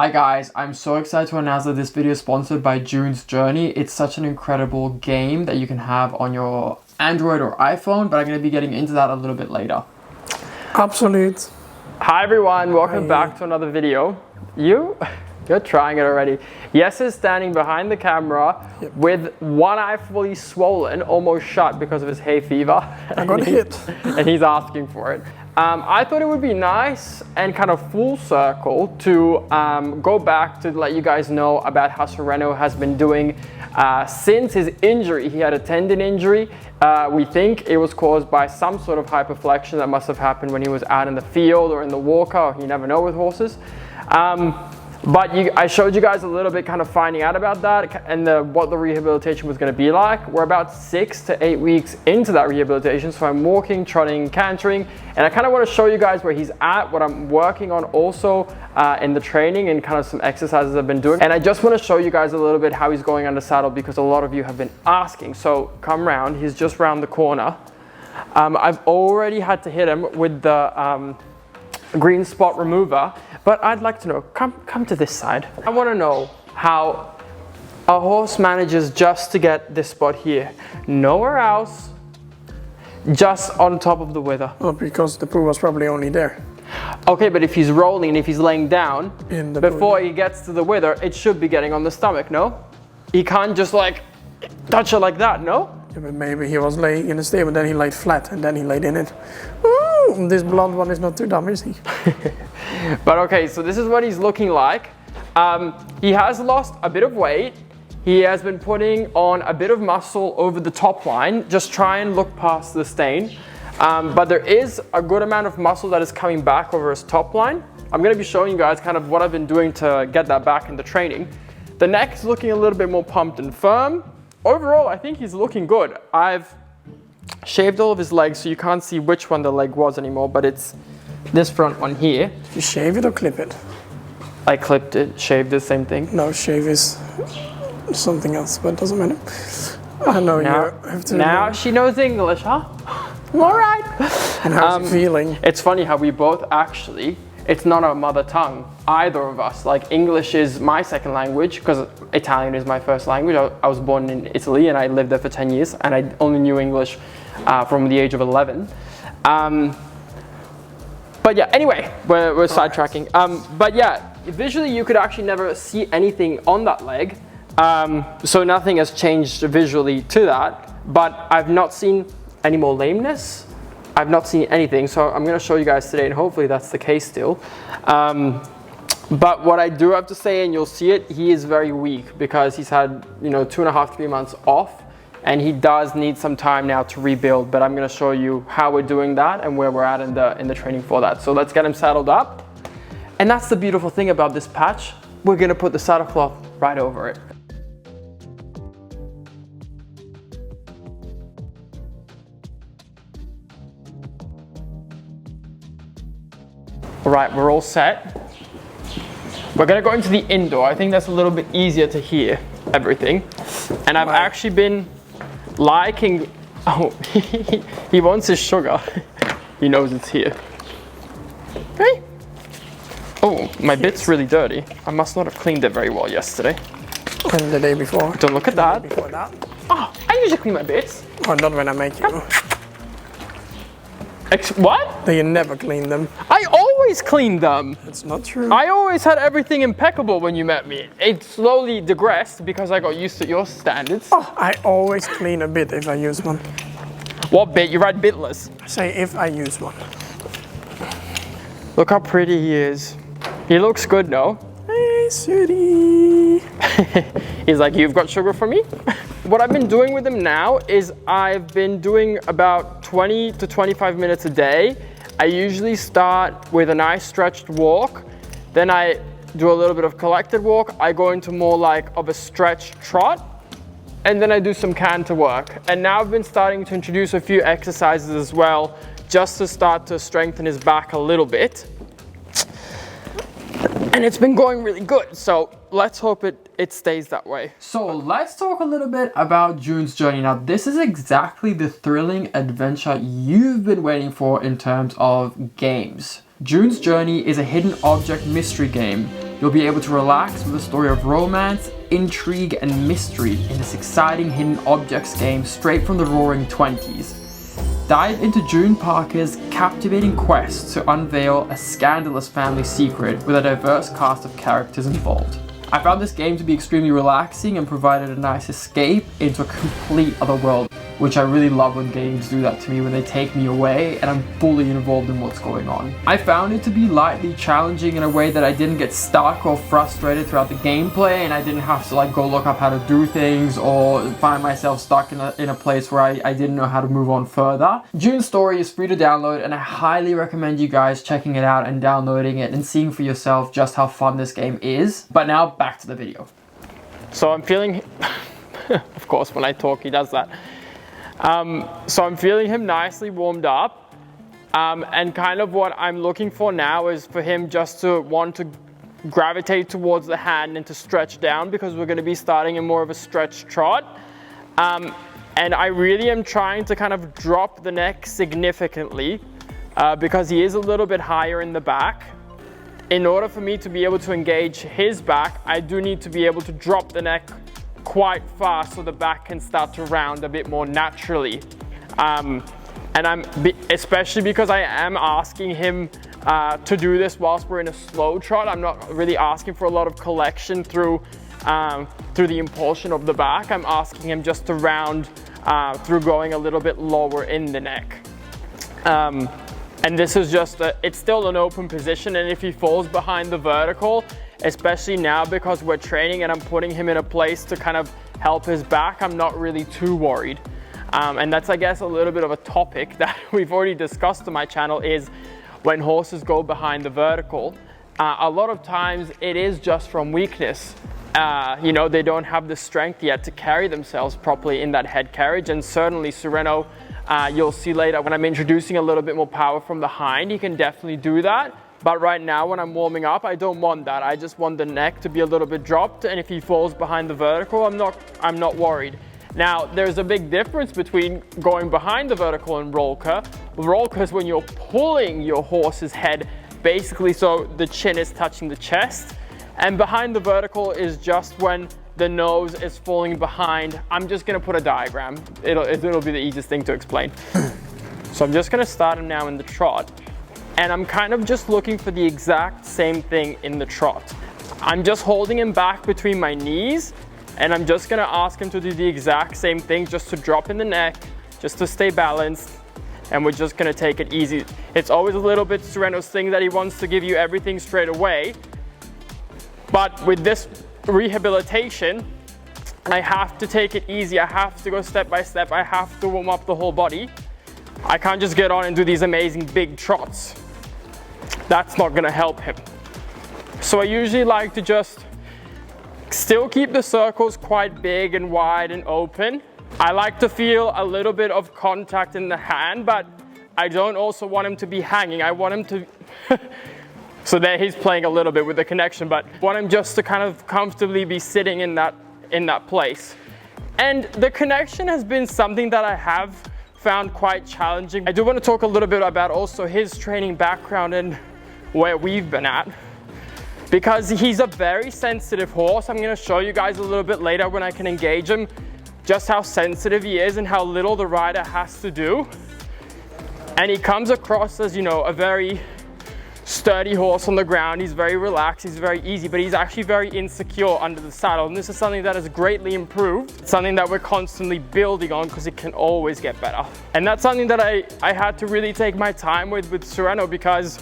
Hi guys, I'm so excited to announce that this video is sponsored by 𝒍𝒍𝒐𝒘. It's such an incredible game that you can have on your Android or iPhone, but I'm going to be getting into that a little bit later. Absolute. Hi everyone, welcome back to another video. You're trying it already. Yes is standing behind the camera with one eye fully swollen, almost shut because of his hay fever. I got hit. And he's asking for it. I thought it would be nice and kind of full circle to go back to let you guys know about how 𝒍𝒍𝒐𝒘 has been doing since his injury. He had a tendon injury. We think it was caused by some sort of hyperflexion that must have happened when he was out in the field or in the walker. You never know with horses. But I showed you guys a little bit kind of finding out about that and what the rehabilitation was going to be like. We're about 6 to 8 weeks into that rehabilitation. So I'm walking, trotting, cantering, and I kind of want to show you guys where he's at, what I'm working on also in the training and kind of some exercises I've been doing. And I just want to show you guys a little bit how he's going under saddle because a lot of you have been asking. So come round, he's just round the corner. I've already had to hit him with the green spot remover. But I'd like to know, come to this side. I want to know how a horse manages just to get this spot here. Nowhere else, just on top of the wither. Well, because the poo was probably only there. Okay, but if he's rolling, if he's laying down, before poo, he gets to the wither, it should be getting on the stomach, no? He can't just like touch it like that, no? Yeah, but maybe he was laying in the stable, then he laid flat, and then he laid in it. Ooh, this blonde one is not too dumb, is he? But okay, so this is what he's looking like. He has lost a bit of weight. He has been putting on a bit of muscle over the top line. Just try and look past the stain. But there is a good amount of muscle that is coming back over his top line. I'm going to be showing you guys kind of what I've been doing to get that back in the training. The neck's looking a little bit more pumped and firm. Overall, I think he's looking good. I've shaved all of his legs, so you can't see which one the leg was anymore, but it's this front one here. You shave it or clip it? I clipped it, shaved the same thing. No, shave is something else, but it doesn't matter. I know now, you have to. Now she knows English, huh? All right. And how's he feeling? It's funny how we both actually, it's not our mother tongue, either of us. Like English is my second language because Italian is my first language. I was born in Italy and I lived there for 10 years and I only knew English from the age of 11. But yeah, anyway, we're sidetracking. But yeah, visually you could actually never see anything on that leg. So nothing has changed visually to that. But I've not seen any more lameness. I've not seen anything. So I'm going to show you guys today and hopefully that's the case still. But what I do have to say, and you'll see it, he is very weak because he's had, 2.5, 3 months off. And he does need some time now to rebuild, but I'm going to show you how we're doing that and where we're at in the training for that. So let's get him saddled up. And that's the beautiful thing about this patch. We're going to put the saddle cloth right over it. All right, we're all set. We're going to go into the indoor. I think that's a little bit easier to hear everything. And I've actually been liking, he wants his sugar. He knows it's here. Hey. Oh, my bit's really dirty. I must not have cleaned it very well yesterday. And the day before. Don't look at that. Before that. Oh, I usually clean my bits. Oh, not when I make you. What? Do you never clean them? I always clean them. That's not true. I always had everything impeccable when you met me. It slowly digressed because I got used to your standards. Oh, I always clean a bit if I use one. What bit? You write bitless. Say if I use one. Look how pretty he is. He looks good, no? Hey, sweetie. He's like, you've got sugar for me? What I've been doing with him now is I've been doing about 20 to 25 minutes a day. I usually start with a nice stretched walk. Then I do a little bit of collected walk. I go into more like of a stretched trot. And then I do some canter work. And now I've been starting to introduce a few exercises as well, just to start to strengthen his back a little bit. And it's been going really good. So let's hope it stays that way. So let's talk a little bit about 𝒍𝒍𝒐𝒘 journey. Now this is exactly the thrilling adventure you've been waiting for in terms of games. June's Journey is a hidden object mystery game You'll be able to relax with a story of romance, intrigue, and mystery in this exciting hidden objects game straight from the roaring 20s. Dive into June Parker's captivating quest to unveil a scandalous family secret with a diverse cast of characters involved. I found this game to be extremely relaxing and provided a nice escape into a complete other world, which I really love when games do that to me, when they take me away and I'm fully involved in what's going on. I found it to be lightly challenging in a way that I didn't get stuck or frustrated throughout the gameplay, and I didn't have to like go look up how to do things or find myself stuck in a place where I didn't know how to move on further. June's Story is free to download, and I highly recommend you guys checking it out and downloading it and seeing for yourself just how fun this game is. But now back to the video. So I'm feeling, of course when I talk he does that. So I'm feeling him nicely warmed up, and kind of what I'm looking for now is for him just to want to gravitate towards the hand and to stretch down, because we're going to be starting in more of a stretch trot. And I really am trying to kind of drop the neck significantly, because he is a little bit higher in the back. In order for me to be able to engage his back, I do need to be able to drop the neck quite fast so the back can start to round a bit more naturally. And especially because I am asking him to do this whilst we're in a slow trot. I'm not really asking for a lot of collection through the impulsion of the back. I'm asking him just to round through going a little bit lower in the neck. And this is just, it's still an open position, and if he falls behind the vertical, especially now because we're training and I'm putting him in a place to kind of help his back, I'm not really too worried. And that's, I guess, a little bit of a topic that we've already discussed on my channel, is when horses go behind the vertical, a lot of times it is just from weakness. You know, they don't have the strength yet to carry themselves properly in that head carriage, and certainly Țățăreanu, you'll see later when I'm introducing a little bit more power from the hind, he can definitely do that. But right now when I'm warming up, I don't want that. I just want the neck to be a little bit dropped, and if he falls behind the vertical, I'm not worried. Now, there's a big difference between going behind the vertical and 𝒋𝒐𝒍𝒍𝒐𝒘. 𝒋𝒐𝒍𝒍𝒐𝒃 is when you're pulling your horse's head, basically so the chin is touching the chest. And behind the vertical is just when the nose is falling behind. I'm just gonna put a diagram. It'll be the easiest thing to explain. So I'm just gonna start him now in the trot. And I'm kind of just looking for the exact same thing in the trot. I'm just holding him back between my knees, and I'm just gonna ask him to do the exact same thing, just to drop in the neck, just to stay balanced, and we're just gonna take it easy. It's always a little bit Țățăreanu's thing that he wants to give you everything straight away. But with this rehabilitation, I have to take it easy. I have to go step by step. I have to warm up the whole body. I can't just get on and do these amazing big trots. That's not gonna help him. So I usually like to just still keep the circles quite big and wide and open. I like to feel a little bit of contact in the hand, but I don't also want him to be hanging. I want him to, so there he's playing a little bit with the connection, but I want him just to kind of comfortably be sitting in that place. And the connection has been something that I have found quite challenging. I do want to talk a little bit about also his training background and where we've been at, because he's a very sensitive horse. I'm going to show you guys a little bit later when I can engage him just how sensitive he is and how little the rider has to do. And he comes across as, you know, a very sturdy horse on the ground. He's very relaxed, he's very easy, but he's actually very insecure under the saddle. And this is something that has greatly improved. It's something that we're constantly building on, because it can always get better. And that's something that I had to really take my time with Țățăreanu, because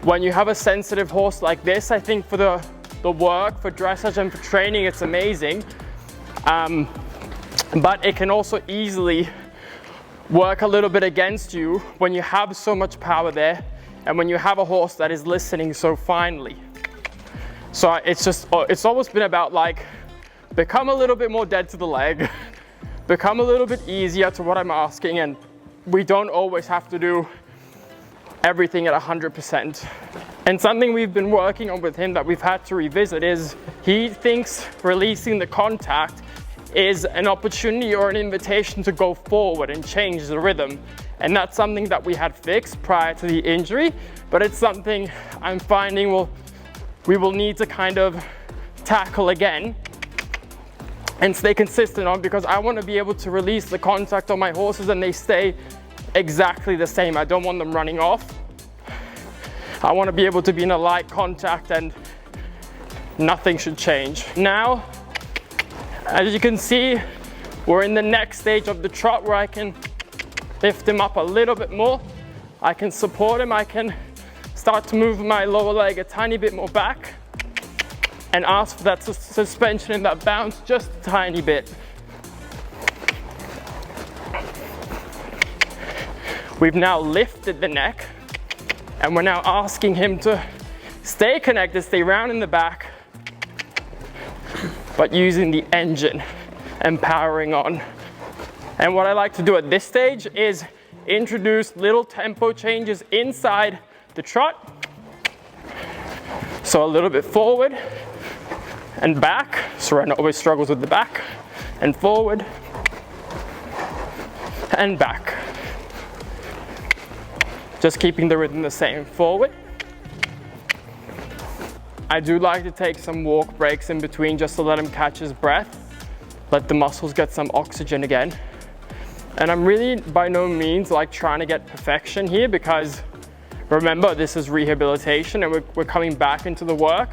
when you have a sensitive horse like this, I think for the work, for dressage and for training, it's amazing. But it can also easily work a little bit against you when you have so much power there, and when you have a horse that is listening so finely. So it's almost been about like, become a little bit more dead to the leg, become a little bit easier to what I'm asking, and we don't always have to do everything at 100%. And something we've been working on with him that we've had to revisit is he thinks releasing the contact is an opportunity or an invitation to go forward and change the rhythm. And that's something that we had fixed prior to the injury, but it's something I'm finding will we will need to kind of tackle again and stay consistent on, because I want to be able to release the contact on my horses and they stay exactly the same. I don't want them running off. I want to be able to be in a light contact and nothing should change. Now, as you can see, we're in the next stage of the trot where I can lift him up a little bit more. I can support him. I can start to move my lower leg a tiny bit more back and ask for that suspension and that bounce just a tiny bit. We've now lifted the neck and we're now asking him to stay connected, stay round in the back, but using the engine and powering on. And what I like to do at this stage is introduce little tempo changes inside the trot. So a little bit forward and back. Serena always struggles with the back. And forward and back. Just keeping the rhythm the same. Forward. I do like to take some walk breaks in between just to let him catch his breath. Let the muscles get some oxygen again. And I'm really by no means like trying to get perfection here, because remember, this is rehabilitation and we're coming back into the work.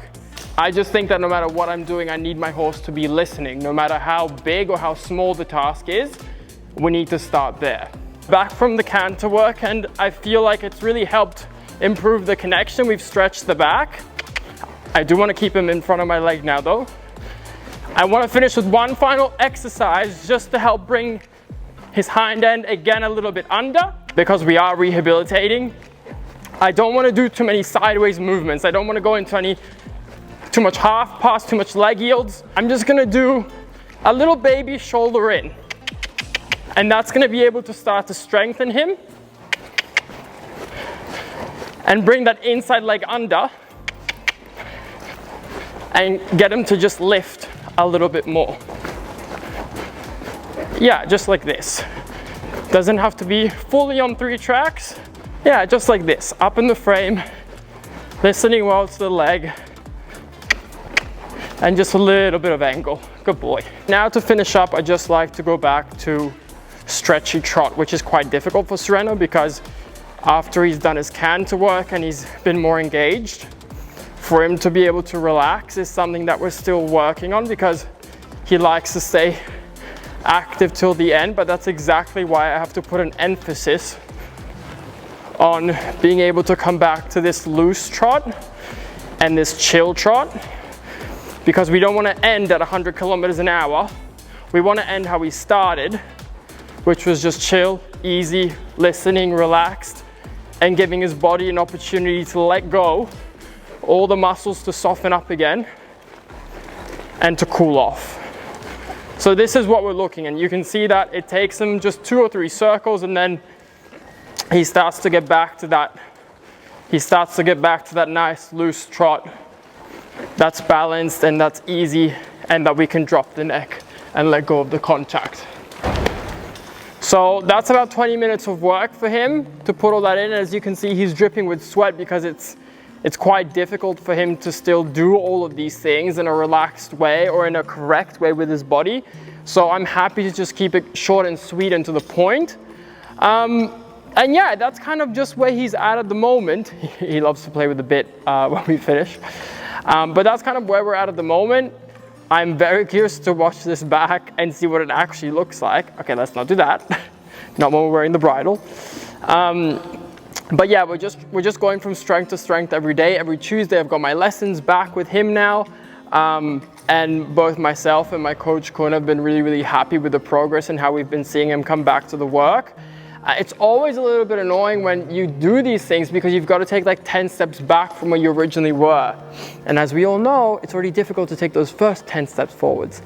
I just think that no matter what I'm doing, I need my horse to be listening. No matter how big or how small the task is, we need to start there. Back from the canter work, and I feel like it's really helped improve the connection. We've stretched the back. I do want to keep him in front of my leg now though. I want to finish with one final exercise just to help bring his hind end again a little bit under, because we are rehabilitating. I don't want to do too many sideways movements. I don't want to go into too much half pass, too much leg yields. I'm just going to do a little baby shoulder in. And that's going to be able to start to strengthen him and bring that inside leg under and get him to just lift a little bit more. Yeah, just like this. Doesn't have to be fully on 3 tracks. Yeah, just like this, up in the frame, listening well to the leg, and just a little bit of angle. Good boy. Now to finish up, I just like to go back to stretchy trot, which is quite difficult for Sereno, because after he's done his canter work and he's been more engaged, for him to be able to relax is something that we're still working on, because he likes to stay active till the end. But that's exactly why I have to put an emphasis on being able to come back to this loose trot and this chill trot, because we don't want to end at 100 kilometers an hour. We want to end how we started, which was just chill, easy, listening, relaxed, and giving his body an opportunity to let go, all the muscles to soften up again and to cool off. So this is what we're looking, and you can see that it takes him just 2 or 3 circles, and then he starts to get back to that. He starts to get back to that nice loose trot that's balanced and that's easy, and that we can drop the neck and let go of the contact. So that's about 20 minutes of work for him to put all that in. As you can see, he's dripping with sweat because it's quite difficult for him to still do all of these things in a relaxed way or in a correct way with his body. So I'm happy to just keep it short and sweet and to the point. And yeah, that's kind of just where he's at the moment. He loves to play with the bit when we finish. But that's kind of where we're at the moment. I'm very curious to watch this back and see what it actually looks like. Okay, let's not do that. Not when we're wearing the bridle. But yeah, we're just going from strength to strength every day. Every Tuesday, I've got my lessons back with him now. And both myself and my coach Kun have been really, really happy with the progress and how we've been seeing him come back to the work. It's always a little bit annoying when you do these things, because you've got to take like 10 steps back from where you originally were. And as we all know, it's already difficult to take those first 10 steps forwards.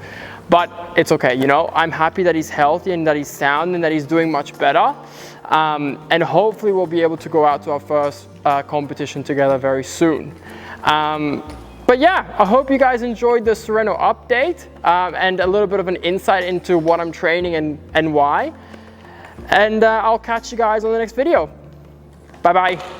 But it's okay, you know, I'm happy that he's healthy and that he's sound and that he's doing much better. And hopefully we'll be able to go out to our first competition together very soon. But yeah, I hope you guys enjoyed the Sereno update and a little bit of an insight into what I'm training and why. And I'll catch you guys on the next video. Bye bye.